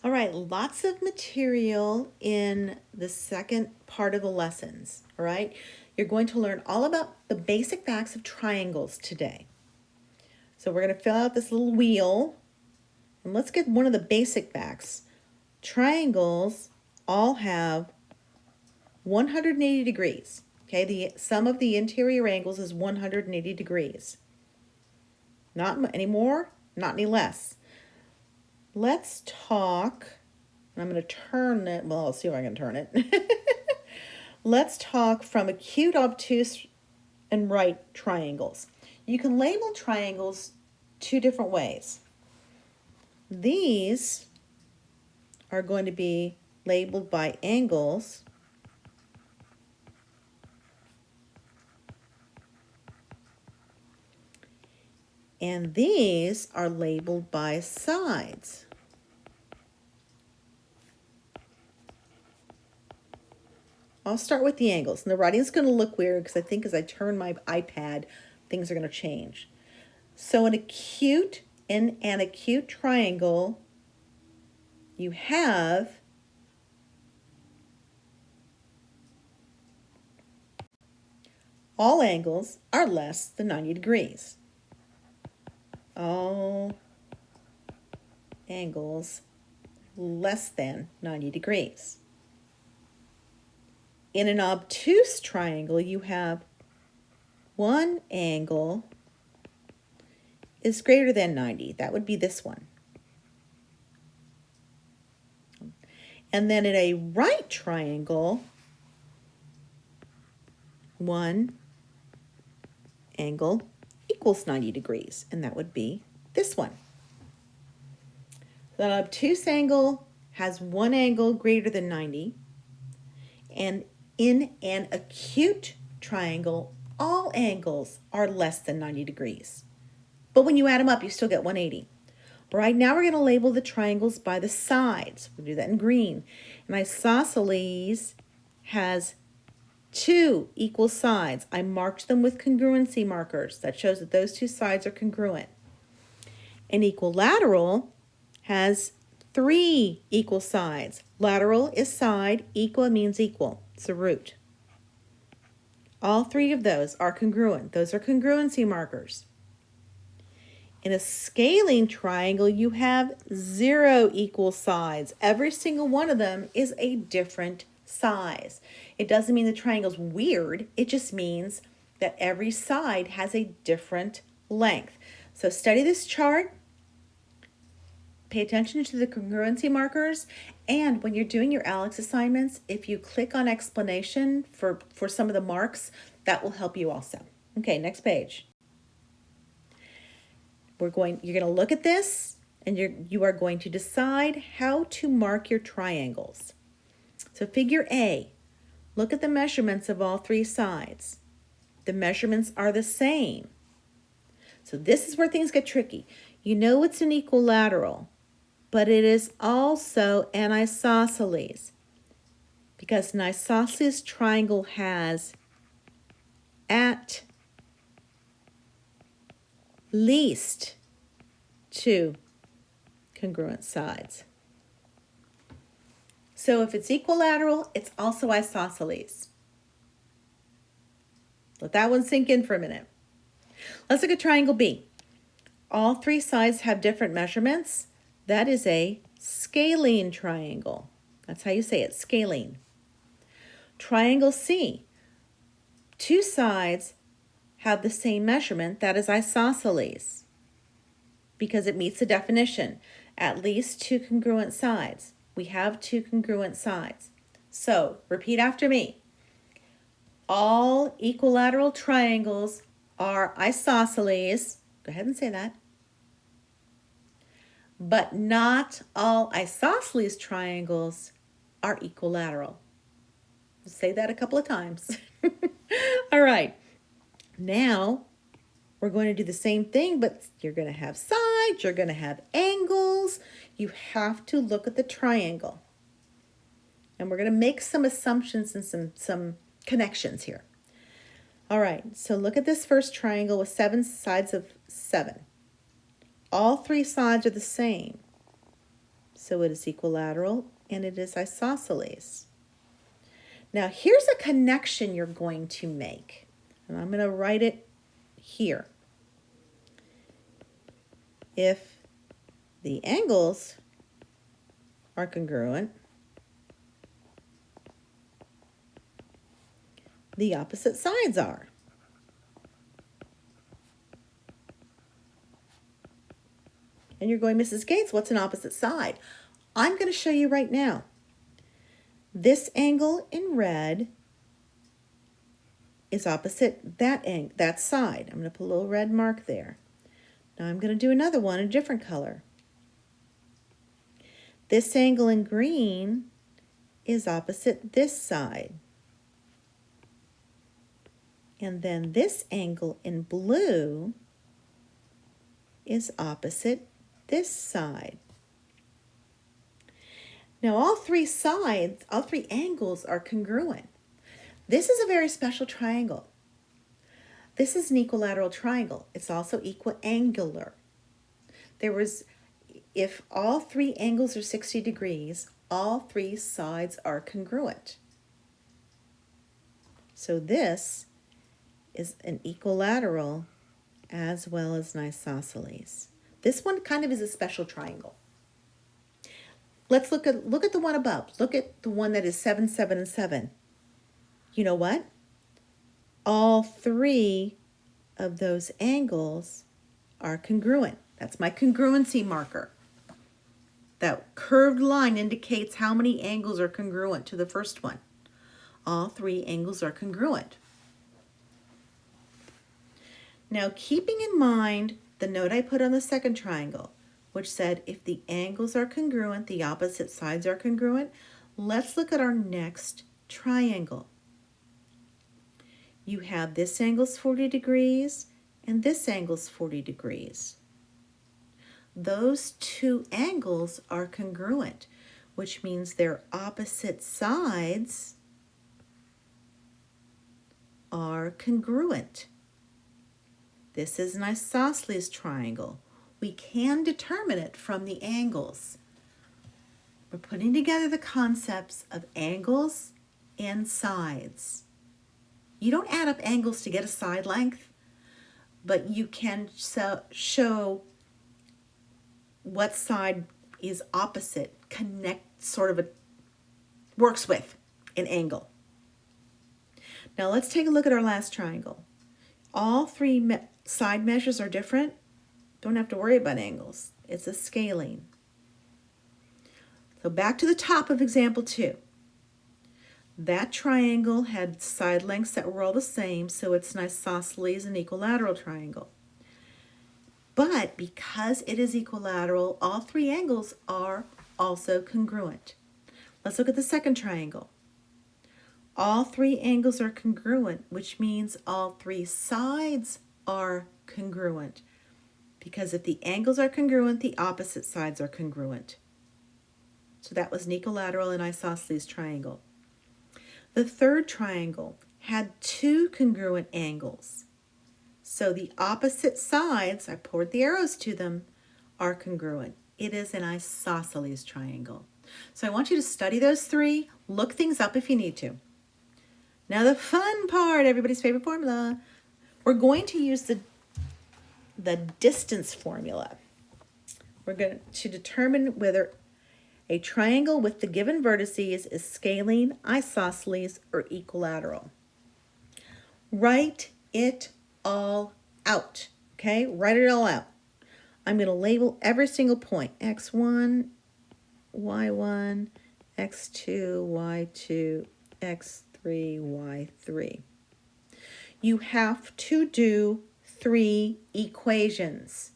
All right, lots of material in the second part of the lessons, all right? You're going to learn all about the basic facts of triangles today. So we're going to fill out this little wheel, and let's get one of the basic facts. Triangles all have 180 degrees, okay? The sum of the interior angles is 180 degrees. Not any more, not any less. Let's talk, I'm going to turn it, well, I'll see if I can turn it. Let's talk from acute, obtuse, and right triangles. You can label triangles two different ways. These are going to be labeled by angles, and these are labeled by sides. I'll start with the angles. And the writing's going to look weird because I think as I turn my iPad, things are going to change. So in an acute triangle, you have all angles are less than 90 degrees. All angles less than 90 degrees. In an obtuse triangle, you have one angle is greater than 90. That would be this one. And then in a right triangle, one angle equals 90 degrees, and that would be this one. The obtuse angle has one angle greater than 90, and in an acute triangle, all angles are less than 90 degrees. But when you add them up, you still get 180. Right now we're going to label the triangles by the sides. We'll do that in green. An isosceles has two equal sides. I marked them with congruency markers. That shows that those two sides are congruent. An equilateral has three equal sides. Lateral is side, equa means equal. It's a root. All three of those are congruent. Those are congruency markers. In a scalene triangle, you have 0 equal sides. Every single one of them is a different size. It doesn't mean the triangle's weird. It just means that every side has a different length. So study this chart. Pay attention to the congruency markers. And when you're doing your Alex assignments, if you click on explanation for some of the marks, that will help you also. Okay, next page. You're going to look at this and you are going to decide how to mark your triangles. So figure A, look at the measurements of all three sides. The measurements are the same. So this is where things get tricky. You know it's an equilateral, but it is also an isosceles, because an isosceles triangle has at least two congruent sides. So if it's equilateral, it's also isosceles. Let that one sink in for a minute. Let's look at triangle B. All three sides have different measurements. That is a scalene triangle. That's how you say it, scalene. Triangle C. Two sides have the same measurement. That is isosceles, because it meets the definition. At least two congruent sides. We have two congruent sides. So repeat after me. All equilateral triangles are isosceles. Go ahead and say that. But not all isosceles triangles are equilateral. Say that a couple of times. All right. Now, we're going to do the same thing, but you're going to have sides, you're going to have angles. You have to look at the triangle. And we're going to make some assumptions and some connections here. All right, so look at this first triangle with 7 sides of 7. All three sides are the same. so it is equilateral and it is isosceles. Now here's a connection you're going to make, and I'm going to write it here. If the angles are congruent, the opposite sides are. And you're going, Mrs. Gates, what's an opposite side? I'm going to show you right now. This angle in red is opposite that side. I'm going to put a little red mark there. Now I'm going to do another one in a different color. This angle in green is opposite this side. And then this angle in blue is opposite this side. Now all three sides, all three angles are congruent. This is a very special triangle. This is an equilateral triangle. It's also equiangular. If all three angles are 60 degrees, all three sides are congruent. So this is an equilateral as well as an isosceles. This one kind of is a special triangle. Let's look at the one above. Look at the one that is 7, 7, and 7. You know what? All three of those angles are congruent. That's my congruency marker. That curved line indicates how many angles are congruent to the first one. All three angles are congruent. Now, keeping in mind the note I put on the second triangle, which said if the angles are congruent, the opposite sides are congruent, let's look at our next triangle. You have this angle's 40 degrees and this angle's 40 degrees. Those two angles are congruent, which means their opposite sides are congruent. This is an isosceles triangle. We can determine it from the angles. We're putting together the concepts of angles and sides. You don't add up angles to get a side length, but you can show what side is opposite, works with an angle. Now let's take a look at our last triangle. All three side measures are different. Don't have to worry about angles. It's a scaling. So back to the top of example 2. That triangle had side lengths that were all the same, so it's an isosceles and equilateral triangle. But because it is equilateral, all three angles are also congruent. Let's look at the second triangle. All three angles are congruent, which means all three sides are congruent. Because if the angles are congruent, the opposite sides are congruent. So that was an equilateral and isosceles triangle. The third triangle had two congruent angles. So the opposite sides, I poured the arrows to them, are congruent. It is an isosceles triangle. So I want you to study those three, look things up if you need to. Now the fun part, everybody's favorite formula. We're going to use the distance formula. We're going to determine whether a triangle with the given vertices is scalene, isosceles, or equilateral. Write it all out, okay? Write it all out. I'm going to label every single point. X1, Y1, X2, Y2, X3, Y3. You have to do 3 equations.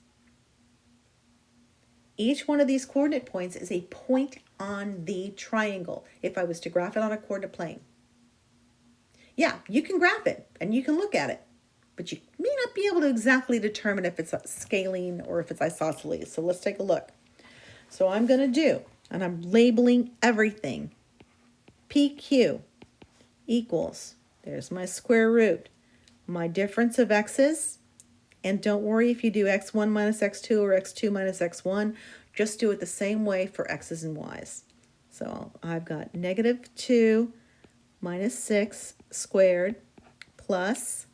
Each one of these coordinate points is a point on the triangle if I was to graph it on a coordinate plane. Yeah, you can graph it and you can look at it, but you may not be able to exactly determine if it's scalene or if it's isosceles. So let's take a look. So I'm going to do, and I'm labeling everything, PQ equals, there's my square root, my difference of x's. And don't worry if you do x1 minus x2 or x2 minus x1, Just do it the same way for x's and y's. So I've got negative 2 minus 6 squared plus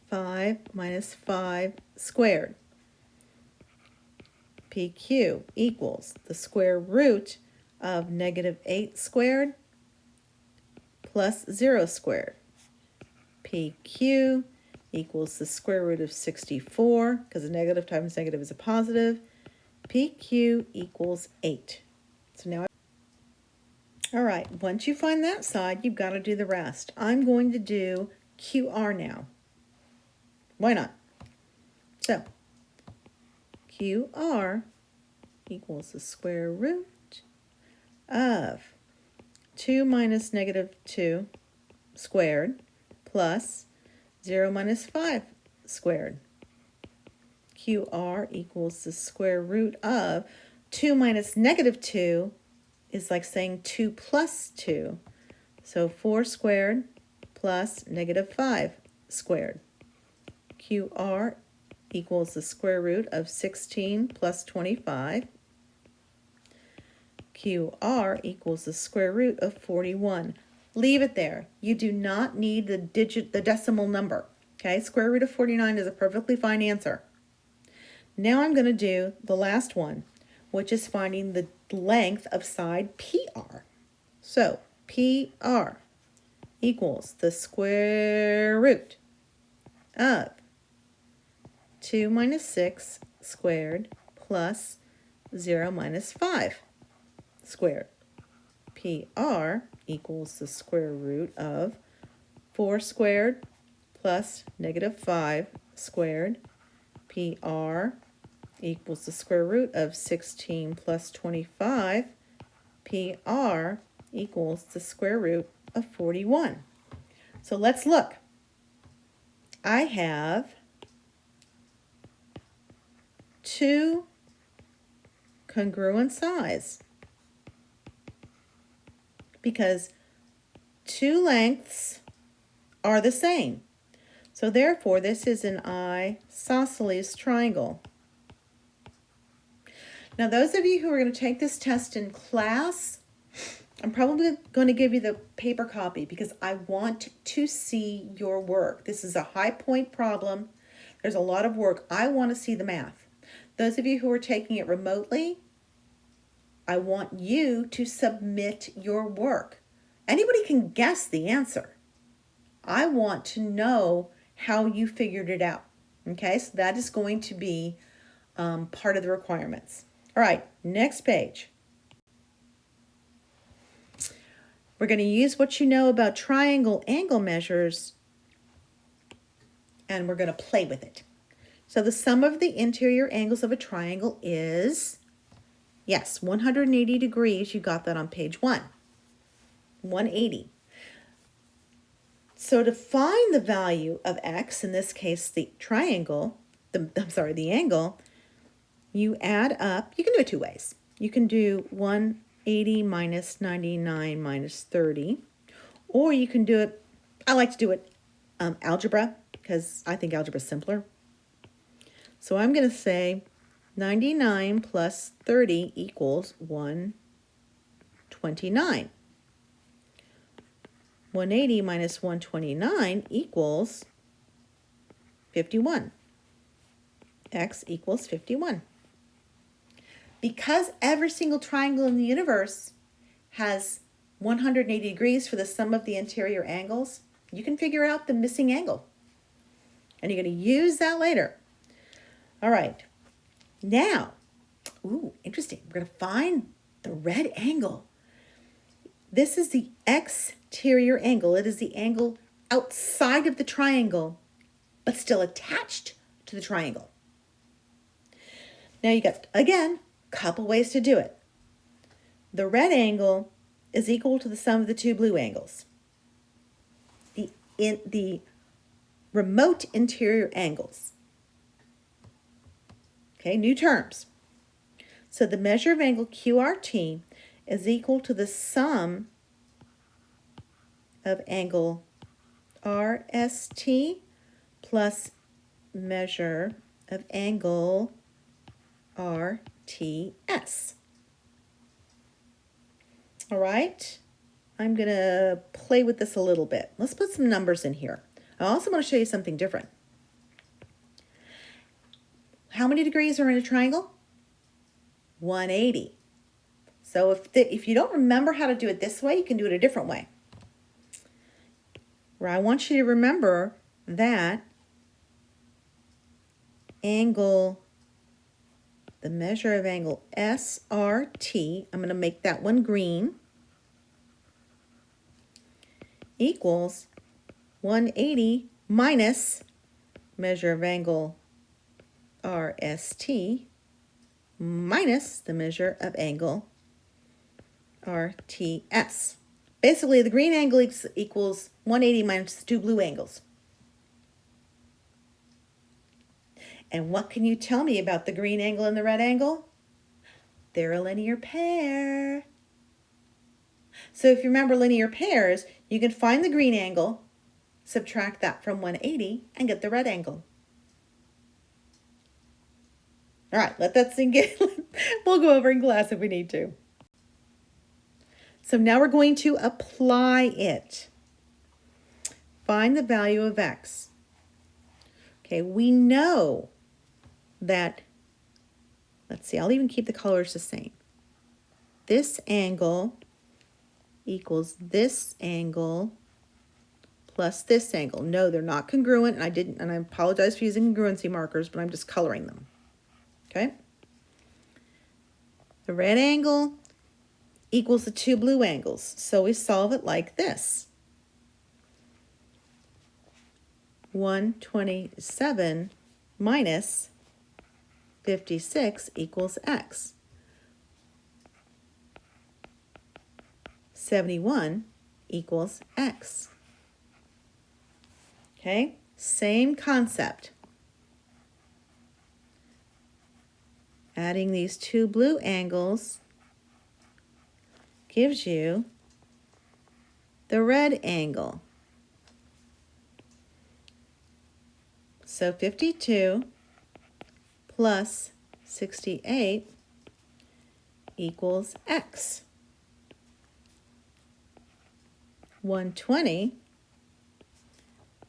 5 minus 5 squared. PQ equals the square root of negative 8 squared plus 0 squared. PQ equals the square root of 64, because a negative times negative is a positive. PQ equals 8. So now, all right, once you find that side, you've got to do the rest. I'm going to do QR now. Why not? So, QR equals the square root of 2 minus negative 2 squared plus 0 minus 5 squared. QR equals the square root of 2 minus negative 2 is like saying 2 plus 2. So 4 squared plus negative 5 squared. QR equals the square root of 16 plus 25. QR equals the square root of 41. Leave it there. You do not need the decimal number. Okay, square root of 49 is a perfectly fine answer. Now I'm going to do the last one, which is finding the length of side PR. So PR equals the square root of 2 minus 6 squared plus 0 minus 5 squared. PR equals the square root of 4 squared plus negative 5 squared. PR equals the square root of 16 plus 25. PR equals the square root of 41. So let's look. I have two congruent sides because two lengths are the same. So therefore, this is an isosceles triangle. Now, those of you who are going to take this test in class, I'm probably going to give you the paper copy because I want to see your work. This is a high point problem. There's a lot of work. I want to see the math. Those of you who are taking it remotely, I want you to submit your work. Anybody can guess the answer. I want to know how you figured it out. Okay, so that is going to be part of the requirements. All right, next page. We're going to use what you know about triangle angle measures, and we're going to play with it. So the sum of the interior angles of a triangle is, yes, 180 degrees. You got that on page 1. 180. So to find the value of x, in this case the triangle, the angle, you add up, you can do it two ways. You can do 180 minus 99 minus 30, or you can do it, I like to do it algebra, because I think algebra is simpler. So I'm going to say 99 plus 30 equals 129. 180 minus 129 equals 51. X equals 51. Because every single triangle in the universe has 180 degrees for the sum of the interior angles, you can figure out the missing angle. And you're going to use that later. All right. Now, ooh, interesting. We're going to find the red angle. This is the exterior angle. It is the angle outside of the triangle, but still attached to the triangle. Now you got, again, a couple ways to do it. The red angle is equal to the sum of the two blue angles. The remote interior angles. Okay, new terms. So the measure of angle QRT is equal to the sum of angle RST plus measure of angle RT. RTS. All right, I'm going to play with this a little bit. Let's put some numbers in here. I also want to show you something different. How many degrees are in a triangle? 180. So if you don't remember how to do it this way, you can do it a different way. Where I want you to remember that angle, the measure of angle SRT, I'm going to make that one green, equals 180 minus measure of angle RST minus the measure of angle RTS. Basically, the green angle equals 180 minus the two blue angles. And what can you tell me about the green angle and the red angle? They're a linear pair. So if you remember linear pairs, you can find the green angle, subtract that from 180, and get the red angle. All right, let that sink in. We'll go over in class if we need to. So now we're going to apply it. Find the value of x. Okay, we know that, let's see, I'll even keep the colors the same. This angle equals this angle plus this angle. No, they're not congruent, and I apologize for using congruency markers, but I'm just coloring them. Okay? The red angle equals the two blue angles. So we solve it like this. 127 minus 56 equals x. 71 equals x. Okay, same concept. Adding these two blue angles gives you the red angle. So 52 plus 68 equals x. 120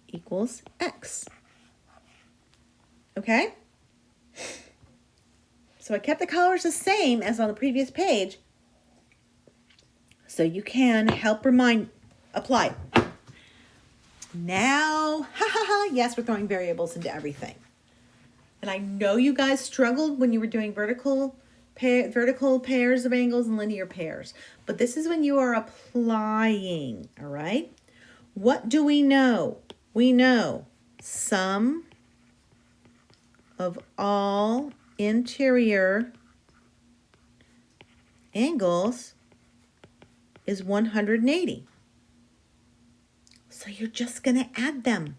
equals x. Okay? So I kept the colors the same as on the previous page, so you can help apply. Now, yes, we're throwing variables into everything. And I know you guys struggled when you were doing vertical pairs of angles and linear pairs, but this is when you are applying, all right? What do we know? We know sum of all interior angles is 180. So you're just going to add them.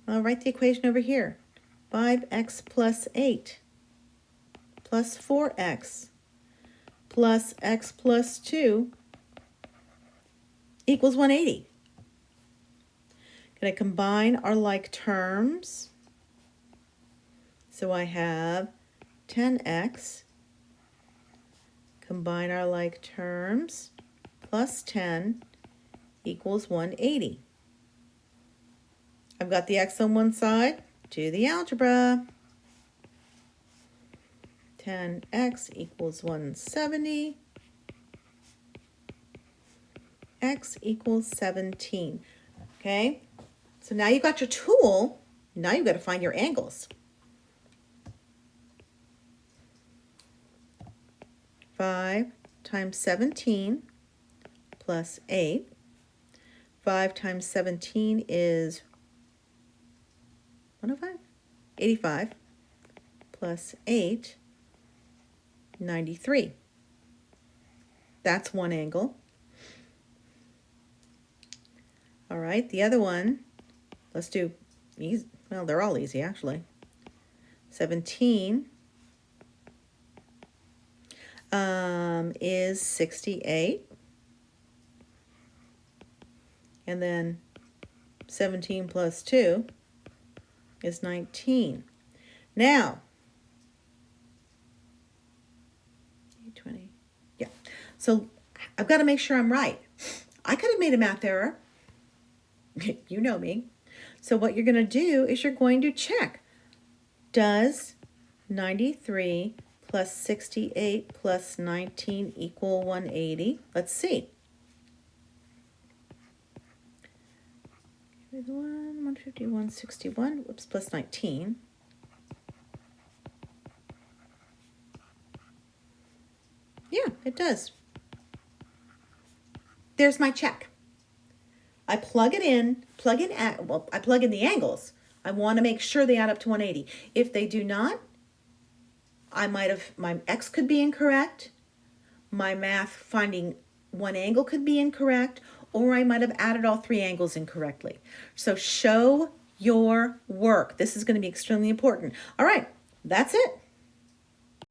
I'll write the equation over here. 5x plus 8 plus 4x plus x plus 2 equals 180. Going to combine our like terms. So I have 10x, combine our like terms, plus 10 equals 180. I've got the x on one side, do the algebra. 10x equals 170. X equals 17. Okay, so now you've got your tool. Now you've got to find your angles. 5 times 17 plus 8. 5 times 17 is 105? 85 plus 8, 93. That's one angle. All right, the other one, let's do, well, they're all easy actually. 17 is 68. And then 17 plus 2 is 19. Now, 20. Yeah. So I've got to make sure I'm right. I could have made a math error. You know me. So what you're going to do is you're going to check. Does 93 plus 68 plus 19 equal 180? Let's see. 151, 61, whoops, plus 19. Yeah, it does. There's my check. I plug it in, I plug in the angles. I want to make sure they add up to 180. If they do not, my X could be incorrect, my math finding one angle could be incorrect, or I might have added all three angles incorrectly. So show your work. This is going to be extremely important. All right, that's it.